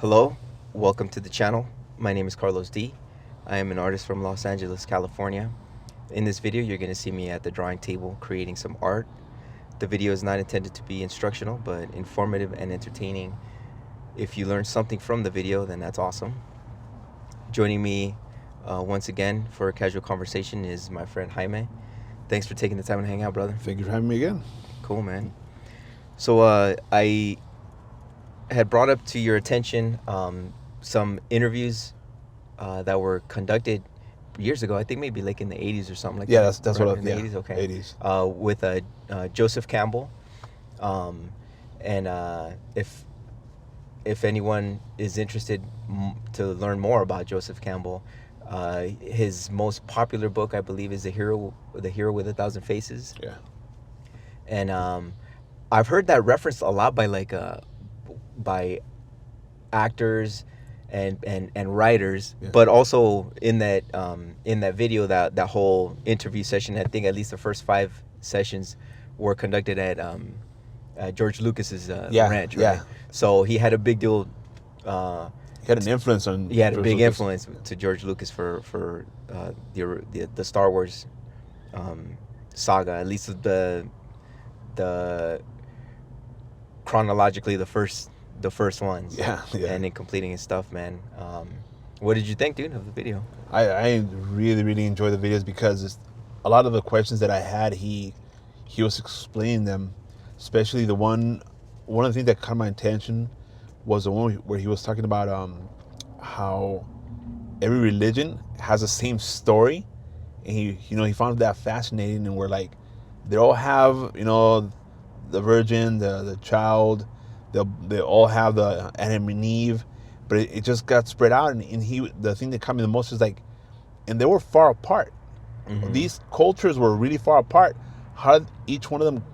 Hello, welcome to the channel. My name is Carlos D. I am an artist from Los Angeles, California. In this video, you're going to see me at the drawing table creating some art. The video is not intended to be instructional, but informative and entertaining. If you learn something from the video, then that's awesome. Joining me once again for a casual conversation is my friend Jaime. Thanks for taking the time to hang out, brother. Thank you for having me again. Cool, man. So I had brought up to your attention some interviews that were conducted years ago. I think maybe like in the 80s or something like that. Yeah, that's right? what In the 80s, okay. 80s. With Joseph Campbell. And if anyone is interested to learn more about Joseph Campbell, his most popular book, I believe, is The Hero with a Thousand Faces. Yeah. And I've heard that referenced a lot by actors and writers, Yeah. but also in that video, that whole interview session, I think at least the first 5 sessions were conducted at George Lucas's ranch, right? Yeah. So he had a big deal. He had an influence on. He had a George big Lucas. influence to George Lucas for the Star Wars saga, at least the chronologically the first ones. Yeah. And in completing his stuff, man. What did you think, dude, of the video? I really enjoy the videos because a lot of the questions that I had, he was explaining them, especially one of the things that caught my attention was the one where he was talking about how every religion has the same story, and he found that fascinating, and we're like, they all have the virgin, the child, they all have the Adam and Eve, but it just got spread out, and the thing that caught me the most is like, and they were far apart. Mm-hmm. These cultures were really far apart. How did each one of them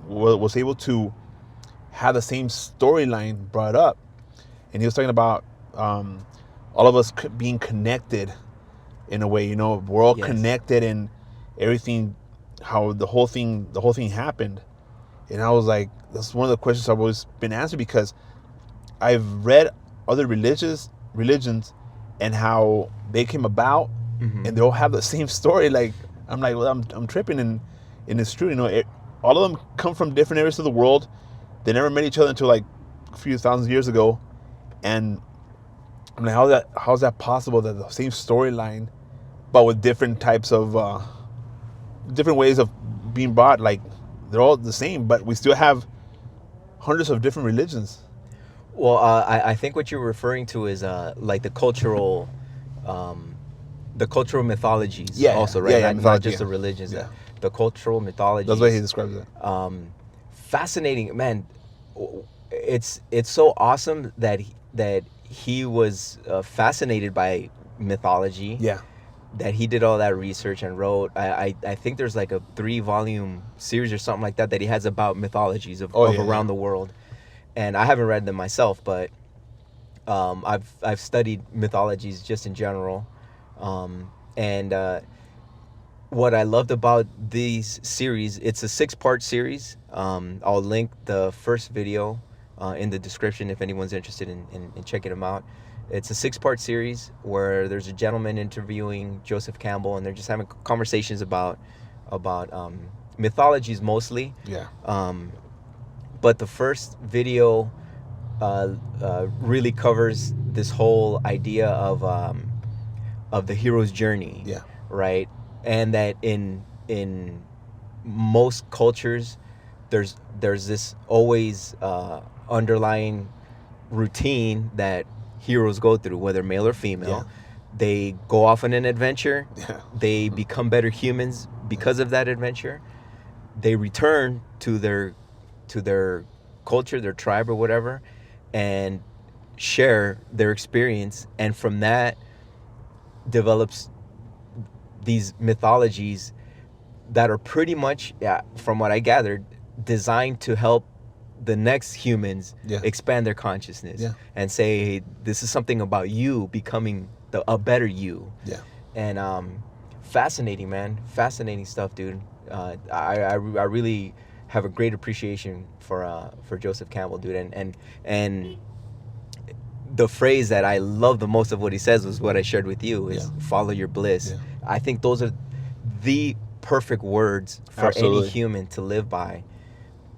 was able to have the same storyline brought up? And he was talking about all of us being connected in a way. We're all Yes. connected, and everything, how the whole thing happened. And I was like, that's one of the questions I've always been answered, because I've read other religions and how they came about, Mm-hmm. and they all have the same story. Like, I'm like, well, I'm tripping, and it's true. All of them come from different areas of the world. They never met each other until like a few thousand years ago, and I'm like, how's that possible? That the same storyline, but with different types of different ways of being brought. Like, they're all the same, but we still have hundreds of different religions. Well, I think what you're referring to is like the cultural mythologies. Yeah, Also, right? yeah, not mythology, just the yeah. religions. Yeah. The cultural mythologies. That's the way he describes it. Fascinating, man. It's so awesome that he was fascinated by mythology. Yeah. That he did all that research and wrote. I think there's like a 3-volume series or something like that he has about mythologies of around the world, and I haven't read them myself, but I've studied mythologies just in general, and what I loved about these series, it's a 6-part series. I'll link the first video in the description if anyone's interested in checking them out. It's a 6-part series where there's a gentleman interviewing Joseph Campbell, and they're just having conversations about mythologies mostly. Yeah. But the first video really covers this whole idea of the hero's journey. Yeah. Right, and that in most cultures, there's this always underlying routine that heroes go through, whether male or female. Yeah. They go off on an adventure. Yeah. They become better humans because of that adventure. They return to their culture, their tribe or whatever, and share their experience, and from that develops these mythologies that are pretty much, from what I gathered, designed to help the next humans expand their consciousness and say, hey, this is something about you becoming a better you. Yeah. And fascinating, man. Fascinating stuff, dude. I really have a great appreciation for Joseph Campbell, dude. And the phrase that I love the most of what he says was what I shared with you is follow your bliss. Yeah. I think those are the perfect words for Absolutely. any human to live by.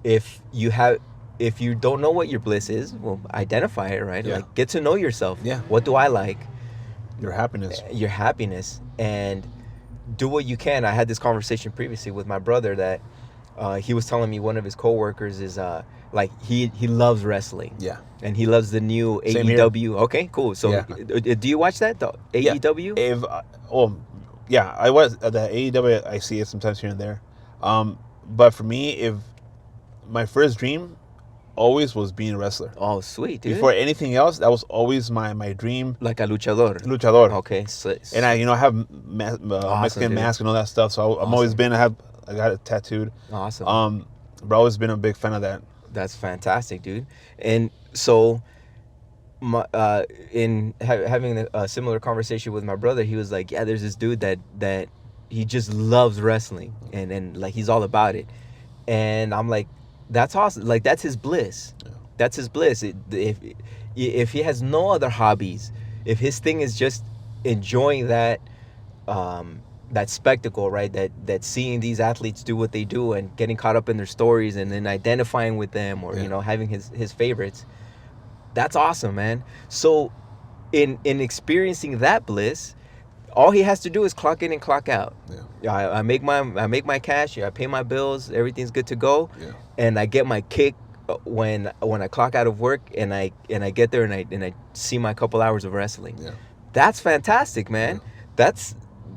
If you have, if you don't know what your bliss is, well, identify it, right? Yeah. Like, get to know yourself. Yeah. What do I like? Your happiness. Your happiness, and do what you can. I had this conversation previously with my brother that he was telling me one of his coworkers is like he loves wrestling. Yeah. And he loves the new Same AEW. here. Okay, cool. So do you watch that, the AEW? If yeah, I was at the AEW. I see it sometimes here and there. But for me, if my first dream always was being a wrestler. Oh, sweet, dude. Before anything else, that was always my dream. Like a luchador. Luchador. Okay. And I, I have awesome, Mexican dude. mask and all that stuff. So I'm always been. I got it tattooed. Awesome. But I've always been a big fan of that. That's fantastic, dude. And so, having a similar conversation with my brother, he was like, "Yeah, there's this dude that he just loves wrestling, and like he's all about it." And I'm like, "That's awesome! Like that's his bliss. Yeah. That's his bliss. If he has no other hobbies, if his thing is just enjoying that." That spectacle, right? That seeing these athletes do what they do and getting caught up in their stories and then identifying with them, or having his favorites. That's awesome, man. So in experiencing that bliss, all he has to do is clock in and clock out. I make my cash, I pay my bills, everything's good to go. And I get my kick when I clock out of work and I get there and I see my couple hours of wrestling. That's fantastic, man.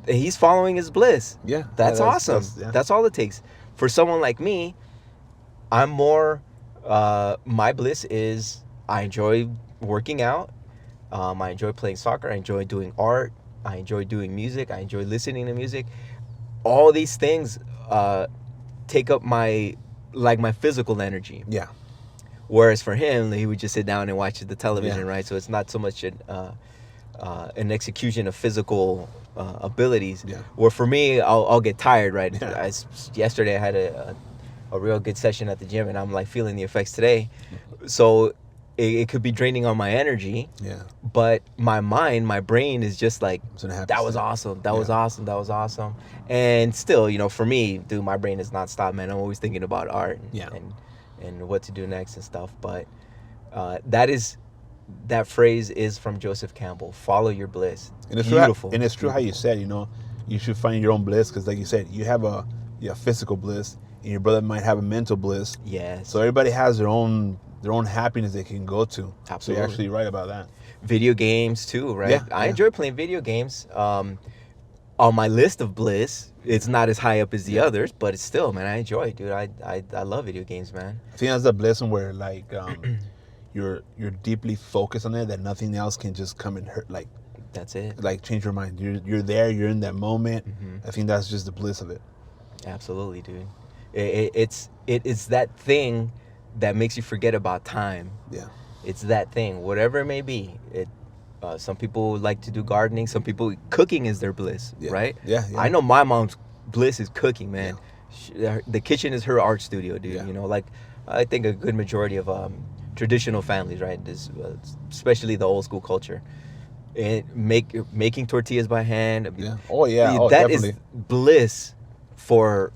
He's following his bliss. That's awesome. That's all it takes. For someone like me, I'm more, my bliss is I enjoy working out. I enjoy playing soccer. I enjoy doing art. I enjoy doing music. I enjoy listening to music. All these things take up my physical energy. Whereas for him, he would just sit down and watch the television, right? So it's not so much an execution of physical abilities. Where for me, I'll get tired, right? Yesterday I had a real good session at the gym, and I'm like feeling the effects today. So it could be draining on my energy. But my mind, my brain is just like, that was awesome. That was awesome. That was awesome. And still, for me, dude, my brain is not stopped, man. I'm always thinking about art and what to do next and stuff. But that phrase is from Joseph Campbell. Follow your bliss. And it's beautiful. And it's true how you said, you should find your own bliss, because like you said, you have a physical bliss, and your brother might have a mental bliss. Yes. So everybody has their own happiness they can go to. Absolutely. So you're actually right about that. Video games too, right? I enjoy playing video games. On my list of bliss, it's not as high up as the others, but it's still, man, I enjoy it, dude. I love video games, man. I think that's a blessing where like you're deeply focused on it, that nothing else can just come and hurt, like that's it, like change your mind. You're there, you're in that moment. I think that's just the bliss of it. Absolutely, dude. It's that thing that makes you forget about time. It's that thing, whatever it may be. Some people like to do gardening. Some people, cooking is their bliss, right? I know my mom's bliss is cooking, man. The kitchen is her art studio, dude. Like I think a good majority of traditional families, right? Especially the old school culture, and making tortillas by hand. That definitely is bliss for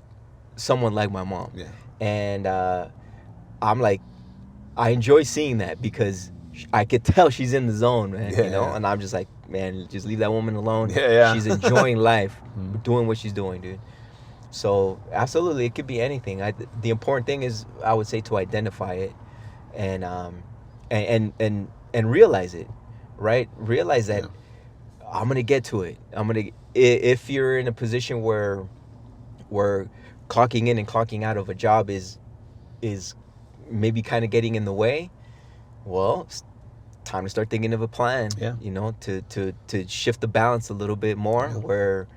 someone like my mom. And I'm like, I enjoy seeing that because I could tell she's in the zone, man. And I'm just like, man, just leave that woman alone. She's enjoying life, doing what she's doing, dude. So absolutely, it could be anything. The important thing is, I would say, to identify it, and realize it, right? Realize that I'm gonna get to it. If you're in a position where clocking in and clocking out of a job is maybe kind of getting in the way, well, it's time to start thinking of a plan. To shift the balance a little bit more, where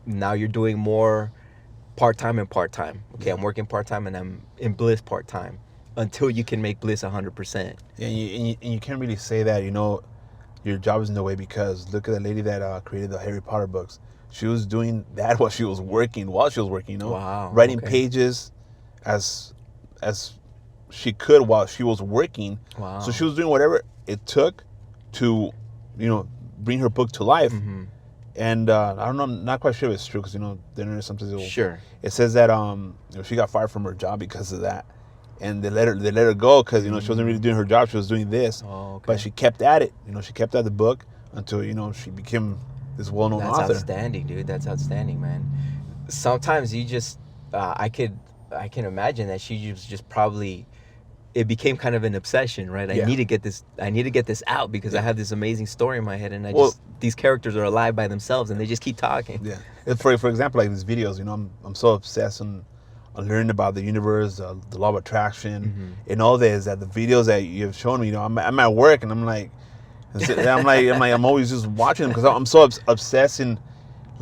now you're doing more part-time and part-time. I'm working part-time and I'm in bliss part-time until you can make bliss 100%. And you can't really say that your job is in the way, because look at the lady that created the Harry Potter books. She was doing that while she was working. Wow. Writing pages as she could while she was working. Wow. So she was doing whatever it took to, bring her book to life. Mm-hmm. And I don't know, I'm not quite sure if it's true, because the internet sometimes Sure. it says that she got fired from her job because of that, and they let her go because she wasn't really doing her job. She was doing this, but she kept at it. She kept at the book until she became this well-known author. That's outstanding, dude. That's outstanding, man. Sometimes you just I can imagine that she was just probably, it became kind of an obsession, right? I need to get this out because I have this amazing story in my head, and these characters are alive by themselves and they just keep talking. Yeah. For example, like these videos, I'm so obsessed on learning about the universe, the law of attraction, and all this, that the videos that you've shown me, I'm at work and I'm always just watching them because I'm so obsessed in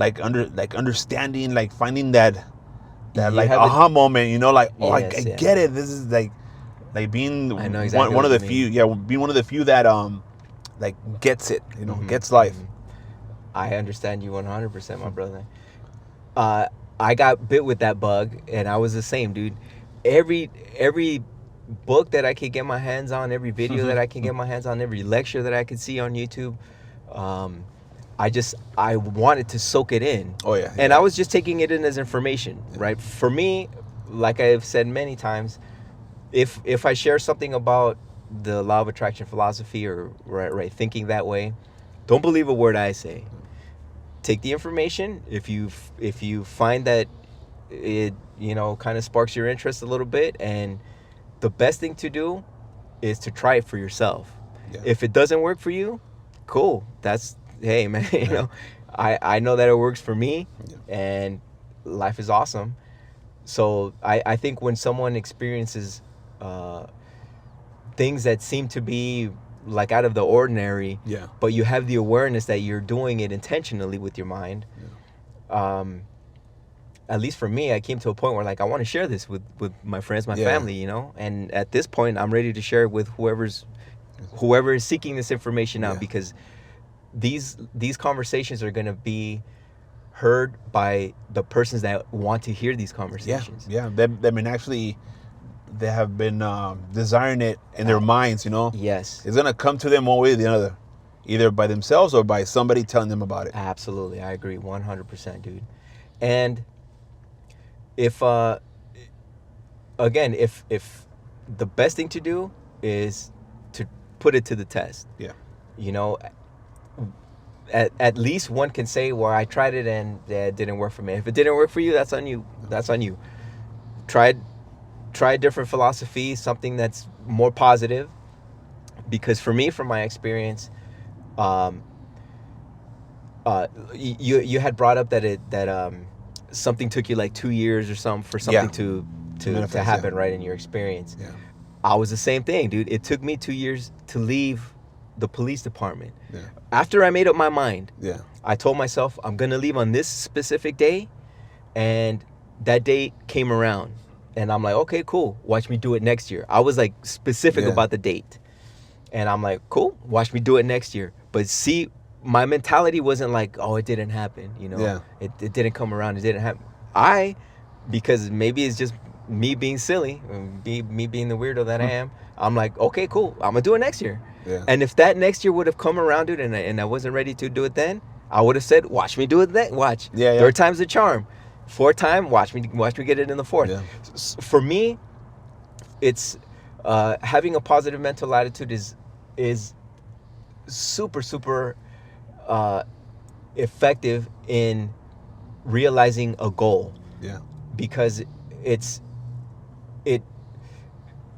understanding, finding that aha moment, I get it. This is like being one of the few, being one of the few that gets it, gets life. I understand you 100%, my brother. I got bit with that bug, and I was the same, dude. Every book that I could get my hands on, every video that I can get my hands on, every lecture that I could see on YouTube, I wanted to soak it in. Oh yeah. And I was just taking it in as information, right? For me, like I've said many times, if I share something about the law of attraction philosophy or right thinking that way, don't believe a word I say. Take the information. If you find that it kind of sparks your interest a little bit, and the best thing to do is to try it for yourself. Yeah. If it doesn't work for you, cool. Hey man, I know that it works for me, and life is awesome. So I think when someone experiences things that seem to be like out of the ordinary, but you have the awareness that you're doing it intentionally with your mind, at least for me, I came to a point where I want to share this with my friends, my family, and at this point I'm ready to share it with whoever is seeking this information out, because these conversations are going to be heard by the persons that want to hear these conversations. They have been desiring it in their minds, Yes. It's going to come to them one way or the other, either by themselves or by somebody telling them about it. Absolutely. I agree 100%, dude. And if the best thing to do is to put it to the test. Yeah. At least one can say, well, I tried it and it didn't work for me. If it didn't work for you, that's on you. That's on you. Try a different philosophy, something that's more positive. Because for me, from my experience, you had brought up that something took you like 2 years or something for something to happen, right, in your experience. Yeah. I was the same thing, dude. It took me 2 years to leave the police department. Yeah. After I made up my mind, I told myself I'm gonna leave on this specific day, and that date came around, and I'm like, okay, cool. Watch me do it next year. I was like specific about the date, and I'm like, cool. Watch me do it next year. But see, my mentality wasn't like, oh, it didn't happen. It didn't come around. It didn't happen. Because maybe it's just me being silly, me being the weirdo that I am. I'm like, okay, cool. I'm gonna do it next year. Yeah. And if that next year would have come around, dude, and I wasn't ready to do it then, I would have said, watch me do it then. Watch. Yeah. Third time's the charm. Fourth time, watch me get it in the fourth. Yeah. For me, it's having a positive mental attitude is super, super effective in realizing a goal. Yeah. Because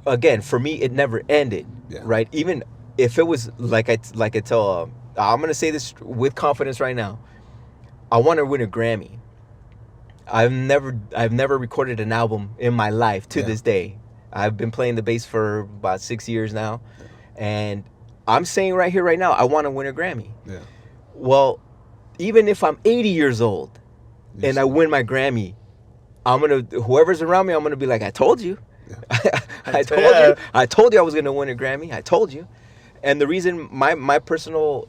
again, for me, it never ended. Yeah. Right? Even if it was like I tell, I'm gonna say this with confidence right now. I want to win a Grammy. I've never recorded an album in my life to this day. I've been playing the bass for about 6 years now, and I'm saying right here, right now, I want to win a Grammy. Yeah. Well, even if I'm 80 years old and I win my Grammy, whoever's around me, I'm gonna be like, I told you. Yeah. I told you I was gonna win a Grammy. I told you. And the reason, my personal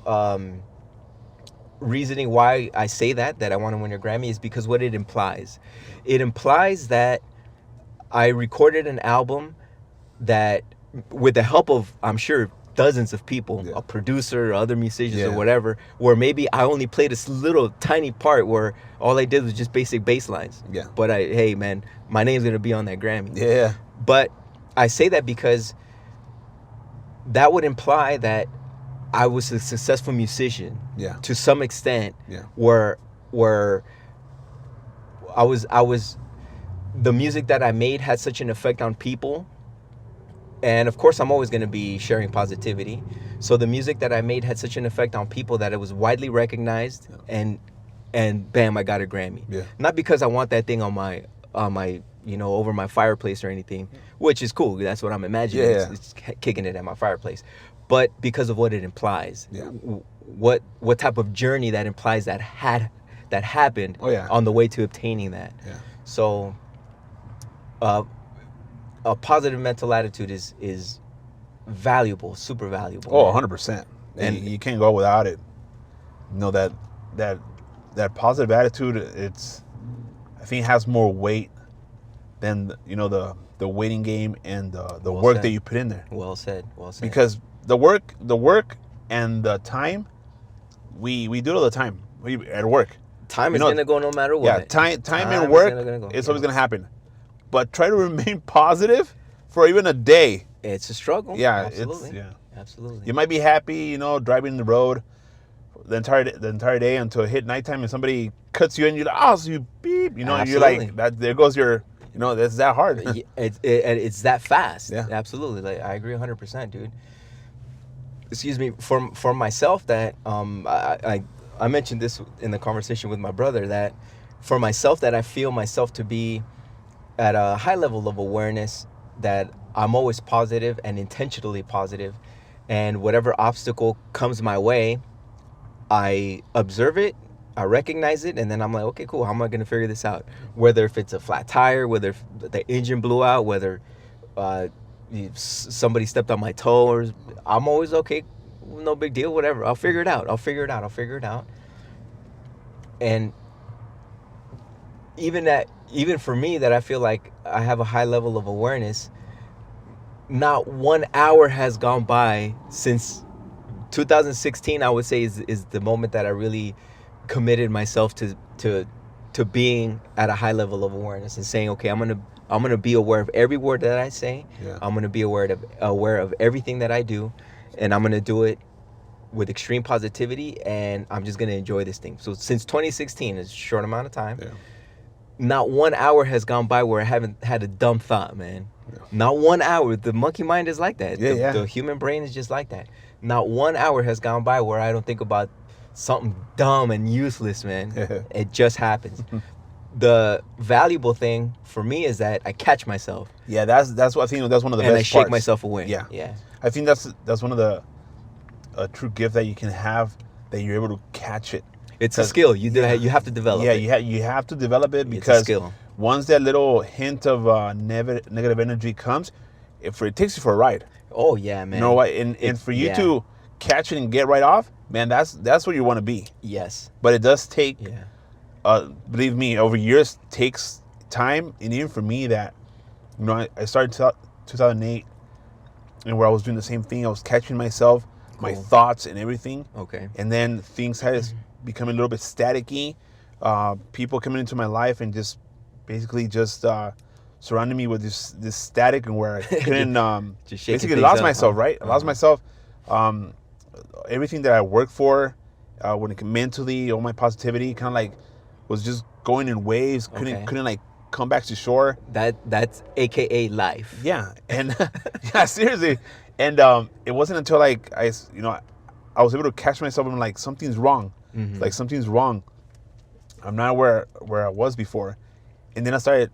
reasoning why I say that I want to win a Grammy is because what it implies. It implies that I recorded an album that, with the help of, I'm sure, dozens of people, Yeah. a producer, other musicians, or Yeah. whatever, where maybe I only played this little tiny part where all I did was just basic bass lines. Yeah. But hey, man, my name's gonna be on that Grammy. Yeah. But I say that because that would imply that I was a successful musician. Yeah. To some extent. Yeah. Where I was the music that I made had such an effect on people. And of course, I'm always going to be sharing positivity. So the music that I made had such an effect on people that it was widely recognized, and bam, I got a Grammy. Yeah. Not because I want that thing on my over my fireplace or anything, which is cool. That's what I'm imagining. Yeah. It's kicking it at my fireplace, but because of what it implies. Yeah. What type of journey that implies that happened. Oh, yeah. On the way to obtaining that. Yeah. So. A positive mental attitude is valuable, super valuable. Oh, 100%. And you can't go without it. You know, that positive attitude, I think it has more weight than, the waiting game and the Well work said. that you put in there. Well said. Because the work and the time, we do it all the time. At work. Time is going to go no matter what. Yeah, time and work, it's always going to happen. But try to remain positive for even a day. It's a struggle. Yeah, absolutely. Absolutely. You might be happy, driving the road the entire day until it hit nighttime and somebody cuts you and you're like, oh, so you beep, and you're like, that. There goes your, that's that hard. It's that fast. Yeah, absolutely. Like, I agree 100%, dude. Excuse me, for myself, that I mentioned this in the conversation with my brother, that for myself, that I feel myself to be at a high level of awareness, that I'm always positive and intentionally positive, and whatever obstacle comes my way, I observe it, I recognize it, and then I'm like, okay, cool, how am I going to figure this out? Whether if it's a flat tire, whether if the engine blew out, whether somebody stepped on my toe, or I'm always, okay, no big deal, whatever, I'll figure it out. And even for me, that I feel like I have a high level of awareness, not 1 hour has gone by since 2016, I would say, is the moment that I really committed myself to being at a high level of awareness and saying, okay, I'm gonna be aware of every word that I say. Yeah. I'm gonna be aware of everything that I do, and I'm gonna do it with extreme positivity, and I'm just gonna enjoy this thing. So since 2016, it's a short amount of time. Yeah. Not 1 hour has gone by where I haven't had a dumb thought, man. Yeah. Not 1 hour. The monkey mind is like that. The human brain is just like that. Not 1 hour has gone by where I don't think about something dumb and useless, man. It just happens. The valuable thing for me is that I catch myself. Yeah, that's what I think. That's one of the best parts. And I shake myself away. Yeah. I think that's one of a true gift that you can have, that you're able to catch it. It's a skill. You have to develop it. Yeah, you have to develop it, because it's a skill. Once that little hint of negative energy comes, it takes you for a ride. Oh yeah, man. You know what? And for you to catch it and get right off, man, that's where you want to be. Yes. But it does take, believe me, over years, takes time. And even for me, that, I started 2008, and where I was doing the same thing. I was catching myself, my thoughts and everything. Okay. And then things had become a little bit staticky. People coming into my life and just basically surrounding me with this static, and where I couldn't basically lost myself, right? I lost myself. Everything that I worked for, when it mentally, all my positivity kind of like was just going in waves. Couldn't like come back to shore. That's AKA life. Yeah. And yeah, seriously. And it wasn't until like I was able to catch myself, and I'm like, something's wrong. Mm-hmm. Like, something's wrong. I'm not where I was before. And then I started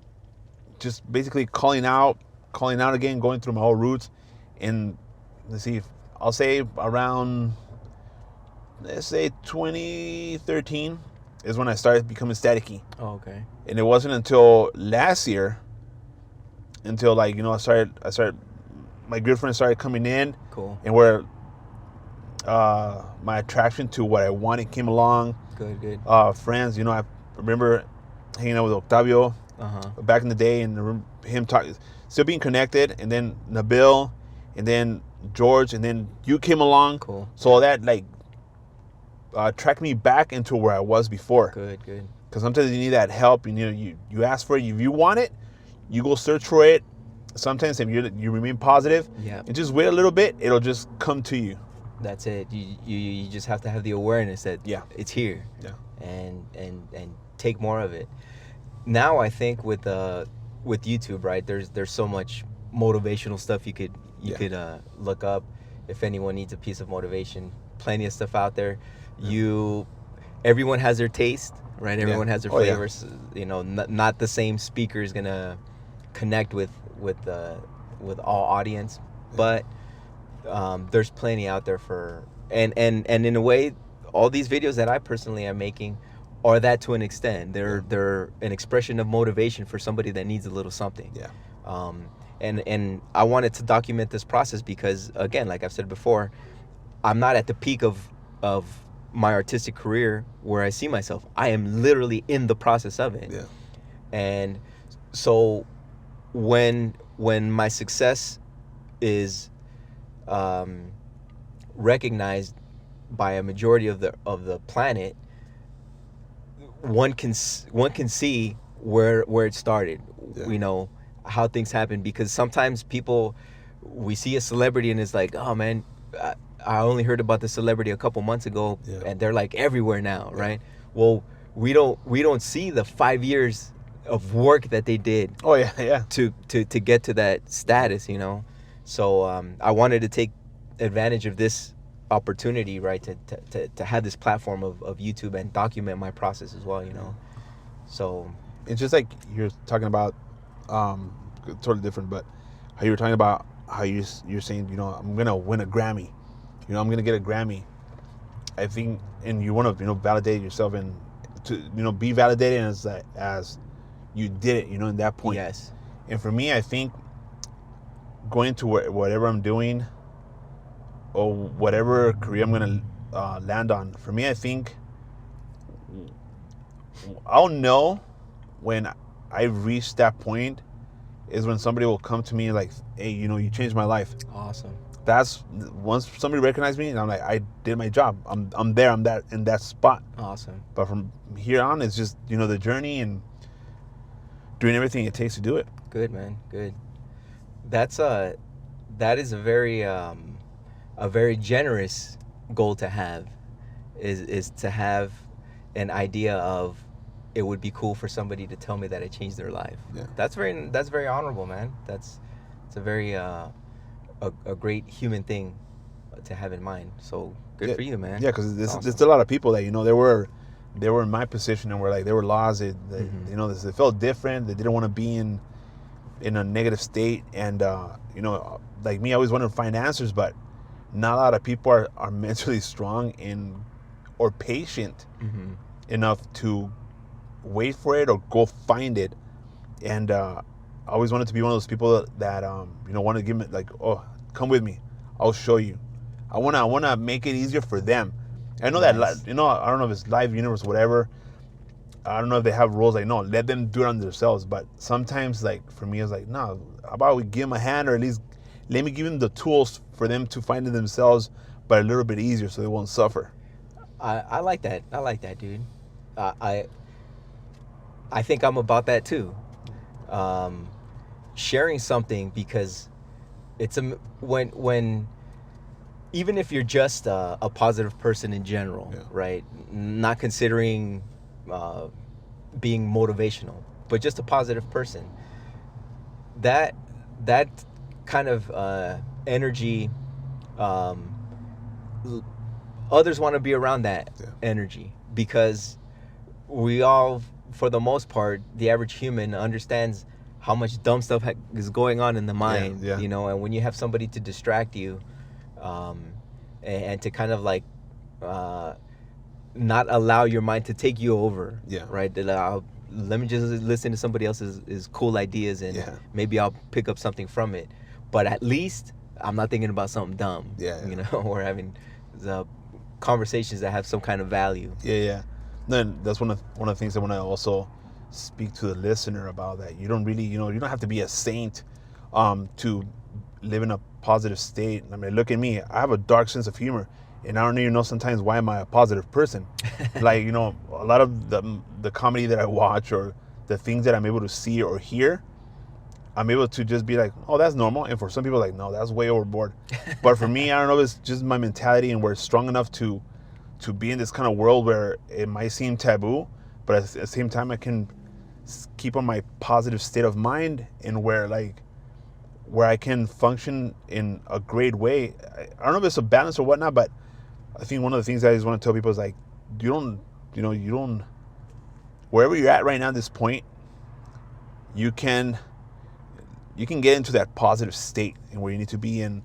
just basically calling out again, going through my whole roots. And let's see, I'll say around, let's say 2013 is when I started becoming staticky. Oh, okay. And it wasn't until last year, until like, I started, my girlfriend started coming in. Cool. And where my attraction to what I wanted came along. Good. Friends, I remember hanging out with Octavio back in the day, and him still being connected, and then Nabil, and then George, and then you came along. Cool. So that like tracked me back into where I was before. Good, good. Because sometimes you need that help. You ask for it. If you want it, you go search for it. Sometimes if you remain positive, yeah, and just wait a little bit, it'll just come to you. That's it. You just have to have the awareness that it's here. Yeah. And take more of it. Now I think with YouTube, right? There's so much motivational stuff you could look up. If anyone needs a piece of motivation, plenty of stuff out there. Everyone has their taste, right? Everyone has their flavors. You know, not the same speaker is gonna connect with all audience, but there's plenty out there for and in a way, all these videos that I personally am making are that to an extent. They're an expression of motivation for somebody that needs a little something. Yeah. And I wanted to document this process because, again, like I've said before, I'm not at the peak of my artistic career where I see myself. I am literally in the process of it. Yeah. And so when my success is recognized by a majority of the planet, one can see where it started. You know, how things happen, because sometimes we see a celebrity and it's like, oh man, I only heard about the celebrity a couple months ago, and they're like everywhere now, right? Well, we don't see the 5 years of work that they did. Oh yeah. To get to that status, you know. So I wanted to take advantage of this opportunity, right, to have this platform of YouTube and document my process as well, you know. So it's just like you're talking about, totally different, but how you were talking about how you're saying, you know, I'm gonna win a Grammy, you know, I'm gonna get a Grammy. I think, and you want to, you know, validate yourself and to, you know, be validated as you did it, you know, in that point. Yes. And for me, I think going to whatever I'm doing or whatever career I'm gonna land on, for me, I think I'll know when I've reached that point is when somebody will come to me like, hey, you know, you changed my life. Awesome. That's once somebody recognizes me and I'm like, I did my job. I'm there. I'm that in that spot. Awesome. But from here on, it's just, you know, the journey and doing everything it takes to do it. Good, man. Good. That is a very generous goal to have. Is to have an idea of, it would be cool for somebody to tell me that I changed their life. Yeah. That's very honorable, man. It's a very a great human thing to have in mind. So good for you, man. Yeah, because there's a lot of people that, you know, they were in my position and were like, they were lost. They you know, they felt different. They didn't want to be in a negative state. And you know, like me, I always wanted to find answers, but not a lot of people are mentally strong or patient enough to wait for it or go find it. And I always wanted to be one of those people that you know, want to give me like, oh, come with me, I'll show you. I wanna make it easier for them. I know that, you know, I don't know if it's live universe, whatever. I don't know if they have rules like, no, let them do it on themselves. But sometimes, like, for me, it's like, no, how about we give them a hand, or at least let me give them the tools for them to find it themselves, but a little bit easier so they won't suffer. I like that. I like that, dude. I think I'm about that too. Sharing something, because it's when even if you're just a positive person in general, right? Not considering being motivational, but just a positive person. That kind of energy, others want to be around that energy, because we all, for the most part, the average human understands how much dumb stuff is going on in the mind, you know, and when you have somebody to distract you, and to kind of like not allow your mind to take you over, right? Let me just listen to somebody else's cool ideas, and maybe I'll pick up something from it. But at least I'm not thinking about something dumb, you know, we're having the conversations that have some kind of value. Then that's one of the things I want to also speak to the listener about, that you don't really, you know, you don't have to be a saint to live in a positive state. I mean, look at me. I have a dark sense of humor, and I don't even know sometimes why am I a positive person. Like, you know, a lot of the comedy that I watch or the things that I'm able to see or hear, I'm able to just be like, oh, that's normal. And for some people, like, no, that's way overboard. But for me, I don't know if it's just my mentality and we're strong enough to be in this kind of world where it might seem taboo, but at the same time, I can keep on my positive state of mind and where I can function in a great way. I don't know if it's a balance or whatnot, but I think one of the things I just want to tell people is like, you don't, wherever you're at right now at this point, you can get into that positive state and where you need to be and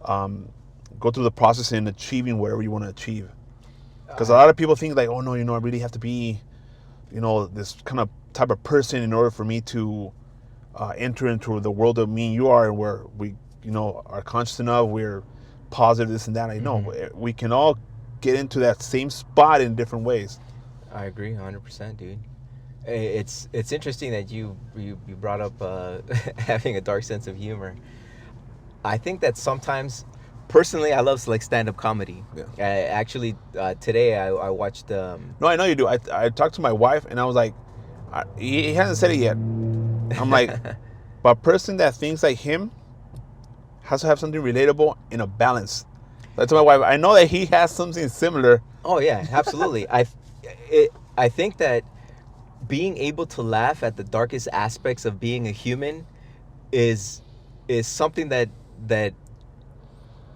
go through the process in achieving whatever you want to achieve. Because a lot of people think like, oh no, I really have to be, this kind of type of person in order for me to enter into the world that me and you are, and where we, are conscious enough, we're positive, this and that. I know we can all get into that same spot in different ways. I agree 100%, dude. It's interesting that you brought up having a dark sense of humor. I think that sometimes, personally, I love like stand-up comedy. Yeah. Actually, today I watched. No, I know you do. I talked to my wife and I was like, he hasn't said it yet. I'm like, but a person that thinks like him has to have something relatable in a balance. I told my wife, I know that he has something similar. Oh yeah, absolutely. I think that being able to laugh at the darkest aspects of being a human is something that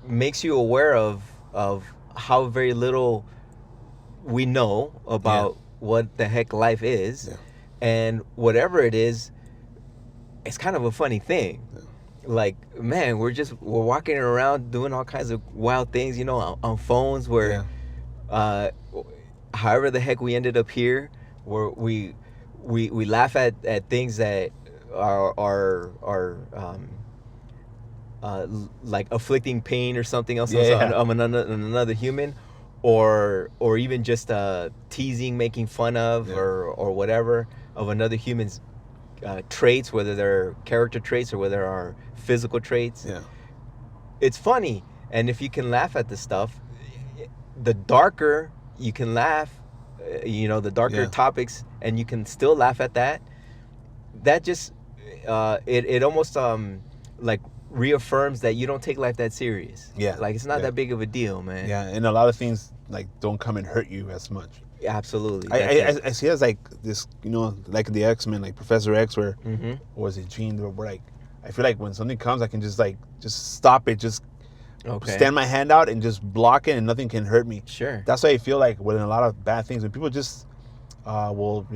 makes you aware of how very little we know about what the heck life is. Yeah. And whatever it is, it's kind of a funny thing. Yeah. Like, man, we're walking around doing all kinds of wild things, on phones where however the heck we ended up here, where we laugh at things that are like afflicting pain or something else on another human, or even just teasing, making fun of, or whatever of another human's traits, whether they're character traits or whether are physical traits. Yeah, it's funny, and if you can laugh at the stuff, the darker you can laugh, the darker topics, and you can still laugh at that just it almost like reaffirms that you don't take life that serious. Like, it's not that big of a deal, man. And a lot of things like don't come and hurt you as much. Absolutely. I see it as like this, like the X-Men, like Professor X, where or was it Jean, where like I feel like when something comes, I can just stop it, just stand my hand out and just block it, and nothing can hurt me. Sure. That's why I feel like when a lot of bad things, when people just will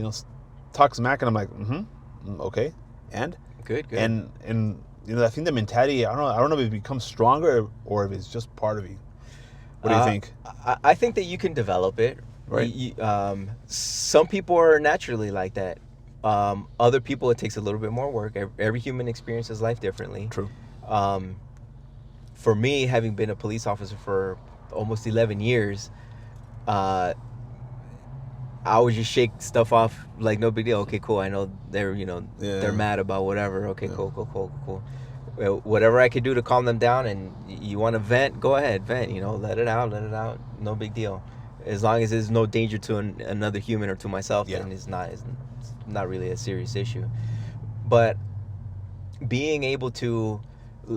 talk smack, and I'm like, okay, and good. And I think the mentality, I don't know if it becomes stronger or if it's just part of you. What do you think? I think that you can develop it. Right. Some people are naturally like that. Other people, it takes a little bit more work. Every human experiences life differently. True. For me, having been a police officer for almost 11 years, I would just shake stuff off like no big deal. Okay, cool. I know they're they're mad about whatever. Okay, cool. Well, whatever I could do to calm them down, and you want to vent, go ahead, vent. Let it out. No big deal. As long as there's no danger to another human or to myself, then it's not really a serious issue. But being able to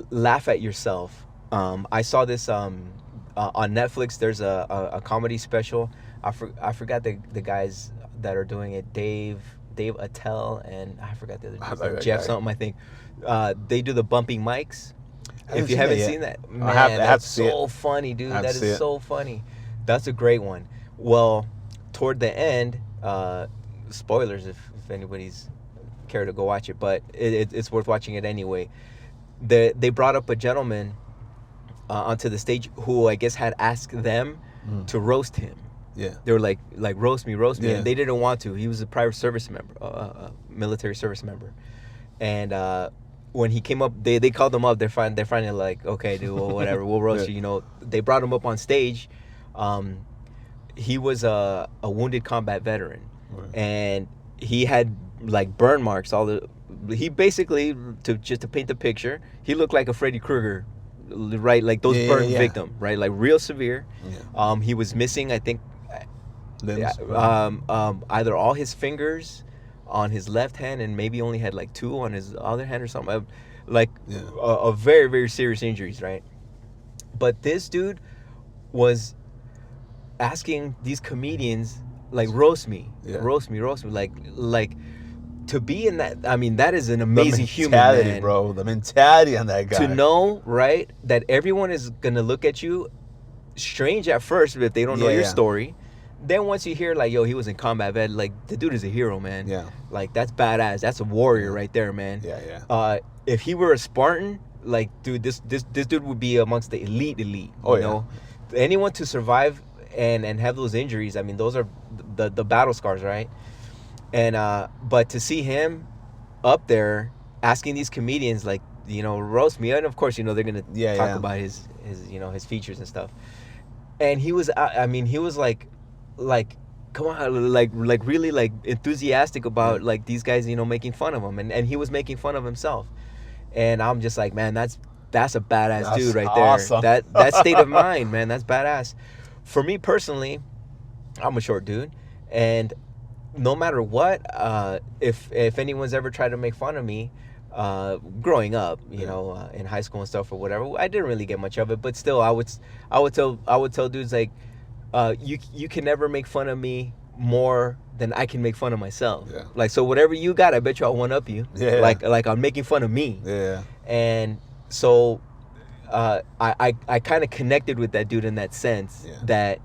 laugh at yourself. I saw this on Netflix. There's a comedy special. I forgot the guys that are doing it. Dave Attell, and I forgot the other Jeff something, I think. They do the bumping mics. If you haven't seen that, man, that's so funny, dude. That is so funny. That's a great one. Well, toward the end, spoilers if anybody's care to go watch it, but it's worth watching it anyway. They brought up a gentleman onto the stage who I guess had asked them to roast him. Yeah, they were like roast me, and they didn't want to. He was a private service member, military service member, and when he came up, they called him up. They're finally like, okay, dude, well, whatever, we'll roast you. They brought him up on stage. He was a wounded combat veteran, and he had like burn marks. He basically, to paint the picture, he looked like a Freddy Krueger right? Like those burn victim, right? Like real severe. Yeah. He was missing, I think, Limbs. either all his fingers on his left hand and maybe only had like two on his other hand or something. Like a very, very serious injuries, right? But this dude was asking these comedians like roast me, like to be in that. I mean, that is an amazing human, man. Bro, the mentality on that guy. To know, right, that everyone is gonna look at you strange at first if they don't know your story. Then once you hear like, yo, he was in combat vet, like the dude is a hero, man. Yeah. Like that's badass. That's a warrior right there, man. Yeah. If he were a Spartan, like, dude, this dude would be amongst the elite. You know, anyone to survive and have those injuries. I mean, those are the battle scars, right? And but to see him up there asking these comedians like, you know, roast me, and of course, you know, they're gonna talk about his you know, his features and stuff. And he was, I mean, he was like, come on, like really like enthusiastic about like these guys, you know, making fun of him, and he was making fun of himself. And I'm just like, man, that's a badass dude right awesome. there. That state of mind, man, that's badass. For me personally, I'm a short dude, and no matter what, if anyone's ever tried to make fun of me, growing up, you know, in high school and stuff or whatever, I didn't really get much of it, but still, I would tell dudes like, you can never make fun of me more than I can make fun of myself. Yeah. Like, so whatever you got, I bet you I'll one up you. Yeah. Like I'm making fun of me. Yeah. And so, I kind of connected with that dude in that sense, that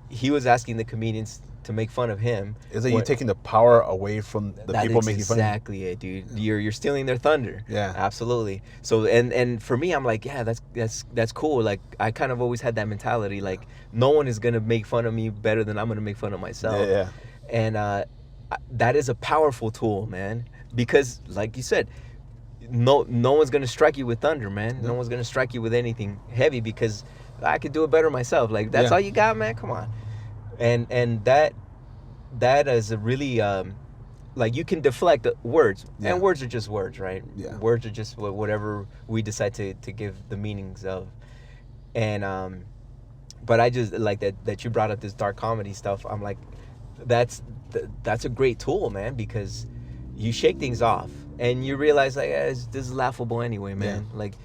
he was asking the comedians to make fun of him. Is that you taking the power away from the people making fun of you? Exactly it, dude. You're stealing their thunder. Yeah. Absolutely. So and for me, I'm like, yeah, that's cool. Like, I kind of always had that mentality, like no one is gonna make fun of me better than I'm gonna make fun of myself. Yeah. And that is a powerful tool, man, because like you said, no one's gonna strike you with thunder, man. No one's gonna strike you with anything heavy, because I could do it better myself. Like, that's all you got, man. Come on. And that is a really like, you can deflect words, and words are just words, right? Words are just whatever we decide to give the meanings of. And but I just like that you brought up this dark comedy stuff. I'm like, that's a great tool, man, because you shake things off and you realize like, this is laughable anyway, man. Like,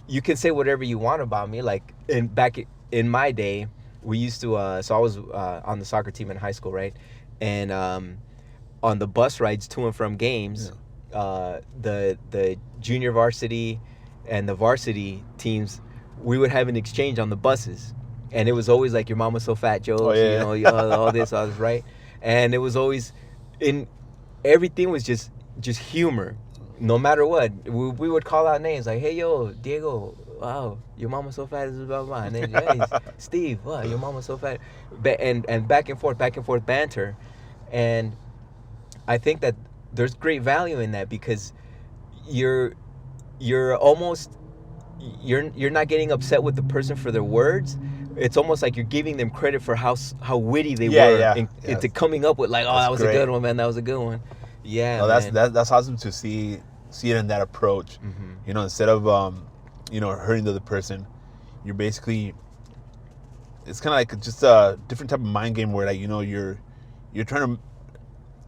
you can say whatever you want about me. Like, back in my day, we used to so I was on the soccer team in high school, right? And on the bus rides to and from games, the junior varsity and the varsity teams, we would have an exchange on the buses, and it was always like, your mama's so fat, Joe. You know, all this, right? And it was always everything was just humor, no matter what. We would call out names like, hey, yo, Diego, wow, your mama's so fat, this is blah blah. And then, hey, Steve, wow, your mama's so fat, and back and forth banter. And I think that there's great value in that, because you're almost, you're not getting upset with the person for their words. It's almost like you're giving them credit for how witty they were into coming up with like, oh, that was great. A good one, man. That was a good one. Yeah. No, that's awesome to see it in that approach. Mm-hmm. You know, instead of you know, hurting the other person, you're basically, it's kind of like just a different type of mind game where, like, you know, you're trying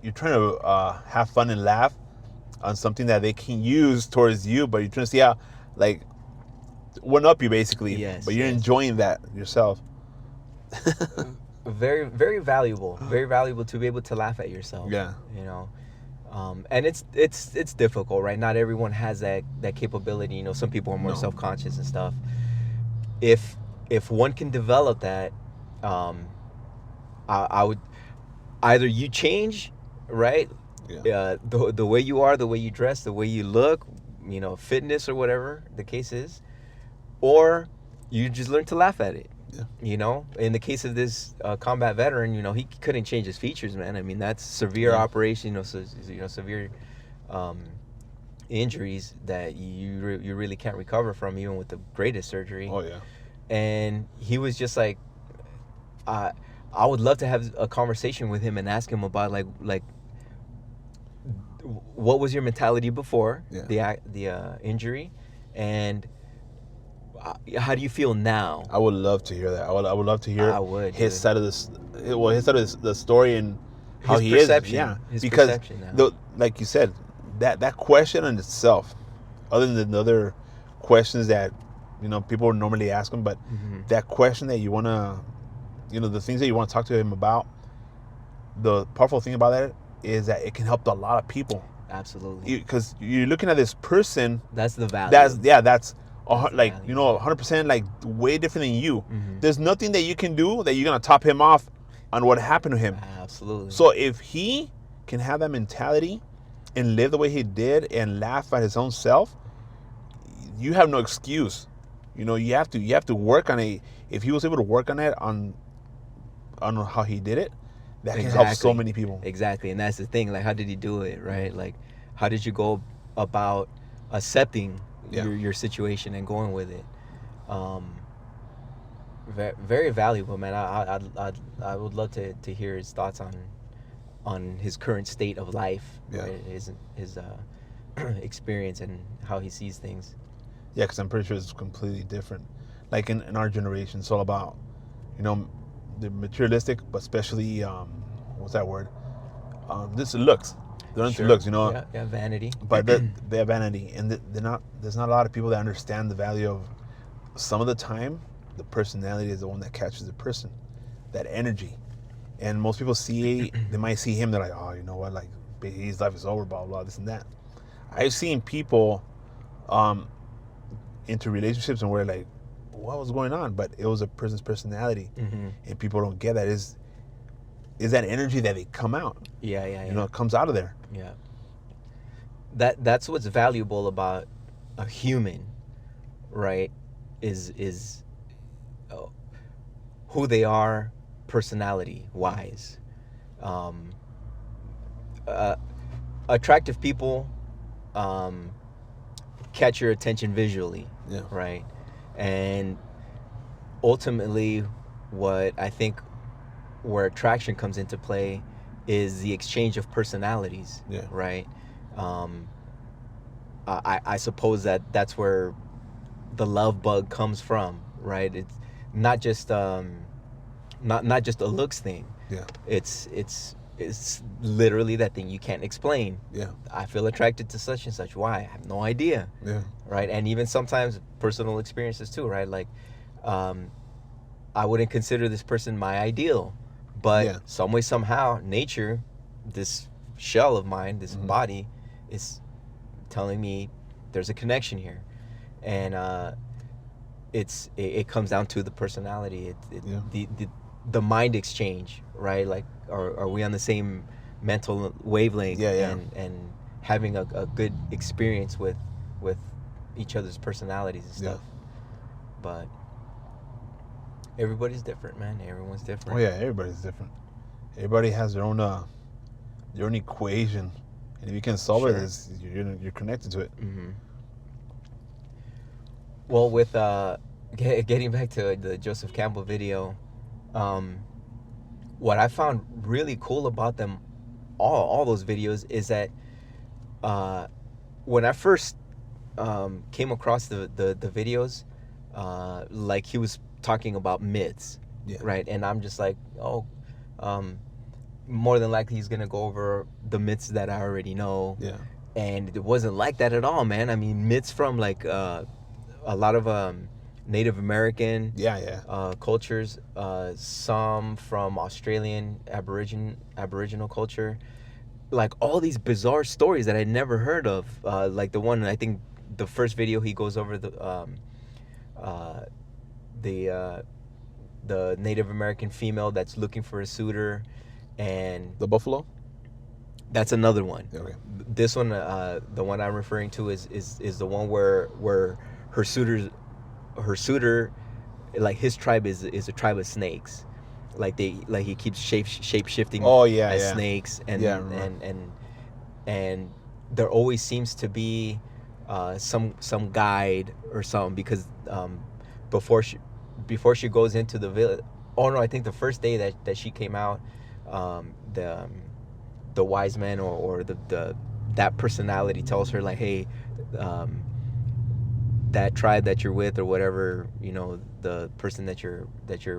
to have fun and laugh on something that they can use towards you, but you're trying to see how, like, one up you basically, but you're enjoying that yourself. Very, very valuable to be able to laugh at yourself. Yeah, you know, and it's difficult, right? Not everyone has that capability. You know, some people are more self-conscious and stuff. If one can develop that, I would, either you change, right? The way you are, the way you dress, the way you look, you know, fitness or whatever the case is, or you just learn to laugh at it. You know, in the case of this combat veteran, you know, he couldn't change his features, man. I mean, that's severe operation, you know, severe injuries that you really can't recover from, even with the greatest surgery. Oh yeah. And he was just like, I would love to have a conversation with him and ask him about like what was your mentality before the injury, And how do you feel now? I would love to hear that. I would love to hear I would, his dude. side of this. Well, his side of the story and how His he perception. is. Yeah, His because perception now. like you said, that question in itself, other than the other questions that people normally ask him, but that question that you want to, the things that you want to talk to him about. The powerful thing about that is that it can help a lot of people. Absolutely. Because you're looking at this person. That's the value. That's like value. 100% like way different than you. There's nothing that you can do that you're gonna top him off on what happened to him. Absolutely. So if he can have that mentality and live the way he did and laugh at his own self, you have no excuse. You have to work on it. If he was able to work on it on how he did it, that can help so many people. Exactly. And that's the thing. Like, how did he do it, right? Like, how did you go about accepting your situation and going with it? Very, very valuable, man. I would love to hear his thoughts on his current state of life, right? His experience and how he sees things. Yeah, because I'm pretty sure it's completely different. Like in our generation, it's all about, the materialistic, but especially what's that word? This looks. They're into looks, Yeah, vanity. But they have vanity, and there's not a lot of people that understand the value of. Some of the time, the personality is the one that catches the person, that energy, and most people they might see him, they're like, oh, you know what, like his life is over, blah blah, this and that. I've seen people into relationships and we're like, what was going on? But it was a person's personality, and people don't get that. Is that energy that they come out? Yeah. It comes out of there. Yeah. That's what's valuable about a human, right? Is who they are, personality wise. Attractive people catch your attention visually, right? And ultimately, what I think where attraction comes into play is the exchange of personalities, right? I suppose that's where the love bug comes from, right? It's not just not just a looks thing. Yeah. It's literally that thing you can't explain. Yeah. I feel attracted to such and such. Why? I have no idea. Yeah. Right. And even sometimes personal experiences too, right? Like, I wouldn't consider this person my ideal, but some way, somehow, nature, this shell of mine, this body, is telling me there's a connection here, and it comes down to the personality. The mind exchange, right? Like, are we on the same mental wavelength? And having a good experience with each other's personalities and stuff. But everybody's different, man. Everyone's different. Oh yeah, everybody's different. Everybody has their own equation, and if you can solve it, you're connected to it. Well, with getting back to the Joseph Campbell video, what I found really cool about them, all those videos, is that when I first came across the videos, like he was talking about myths, right? And I'm just like, more than likely he's gonna go over the myths that I already know. And it wasn't like that at all, man. I mean, myths from like a lot of Native American cultures, some from Australian Aboriginal culture, like all these bizarre stories that I'd never heard of. Like the one, I think the first video, he goes over the Native American female that's looking for a suitor, and the buffalo. That's another one. Okay. This one, the one I'm referring to, is the one where her suitor, like his tribe is a tribe of snakes, like he keeps shape shifting. As snakes, and and there always seems to be some guide or something, because before she goes into the village. Oh no, I think the first day that she came out, the wise man or that personality tells her, like, hey, that tribe that you're with, or whatever, you know, the person that you're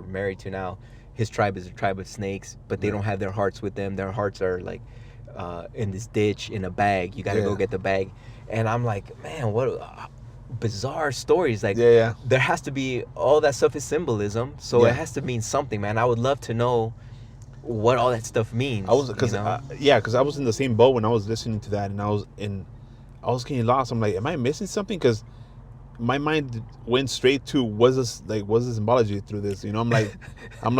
married to now, his tribe is a tribe of snakes, but they don't have their hearts with them. Their hearts are like in this ditch in a bag. You got to go get the bag. And I'm like, man, what bizarre stories. Like, there has to be, all that stuff is symbolism, so it has to mean something, man. I would love to know what all that stuff means. I was because I was in the same boat when I was listening to that, and I was getting lost. I'm like, am I missing something? Because my mind went straight to what's the symbology through this? You know, I'm like, I'm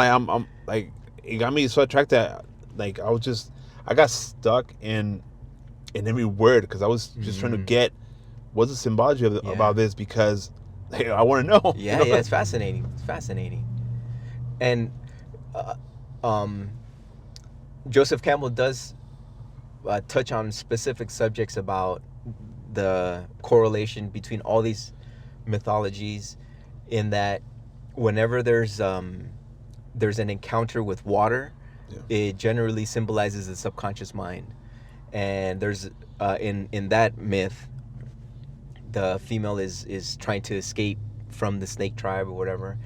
like, it got me so attracted. Like, I got stuck in every word, because I was just trying to get what's the symbology about this, because I want to know. Yeah, you know? Yeah, it's fascinating. It's fascinating. And Joseph Campbell does touch on specific subjects about the correlation between all these mythologies, in that whenever there's an encounter with water, it generally symbolizes the subconscious mind. And there's in that myth, the female is trying to escape from the snake tribe or whatever,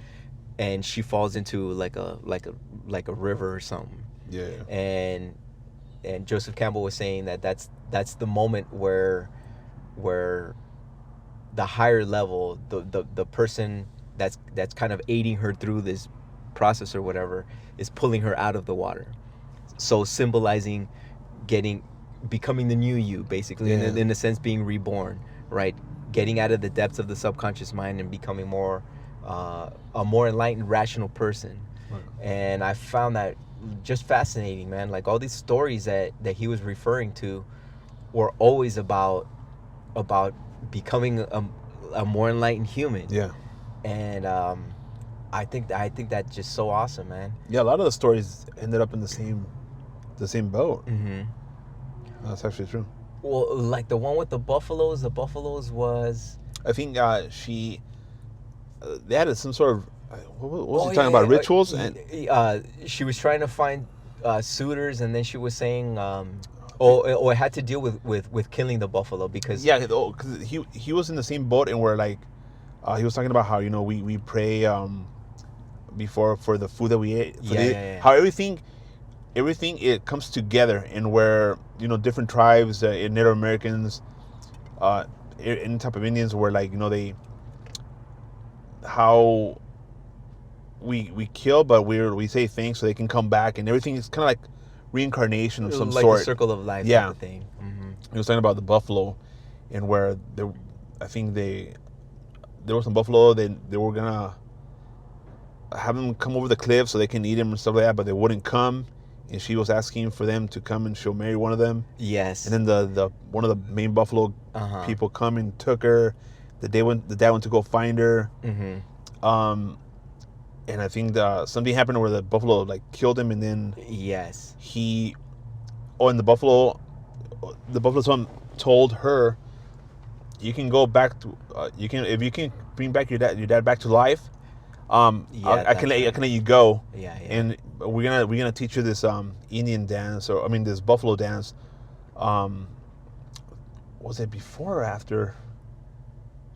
and she falls into like a river or something. Yeah. And Joseph Campbell was saying that that's the moment where the higher level, the person that's kind of aiding her through this process or whatever, is pulling her out of the water. So symbolizing becoming the new you, basically, in a sense, being reborn, right? Getting out of the depths of the subconscious mind and becoming a more enlightened, rational person. Right. And I found that just fascinating, man. Like, all these stories that he was referring to were always about becoming a more enlightened human. Yeah. And I think that's just so awesome, man. Yeah, a lot of the stories ended up in the same boat. Mm-hmm. That's actually true. Well, like the one with the buffaloes was, I think they had some sort of, what was he talking about, rituals? And she was trying to find suitors, and then she was saying it had to deal with killing the buffalo, because because he was in the same boat, and we're like, he was talking about how, you know, we pray before for the food that we ate, how everything it comes together, and where, you know, different tribes, Native Americans, any type of Indians, where, like, you know, how we kill, but we say thanks so they can come back, and everything is kind of like reincarnation of some like sort, the circle of life type of thing. Mm-hmm. He was talking about the buffalo, and where I think there was some buffalo, they were gonna have them come over the cliff so they can eat him and stuff like that, but they wouldn't come, and she was asking for them to come, and she'll marry one of them. Yes. And then the one of the main buffalo people come and took her. The dad went to go find her. Mm-hmm. And I think something happened where the buffalo, like, killed him, and then and the buffalo son told her, you can go back to if you can bring back your dad back to life, I can let you go. And we're gonna teach you this Indian dance, this buffalo dance. Was it before or after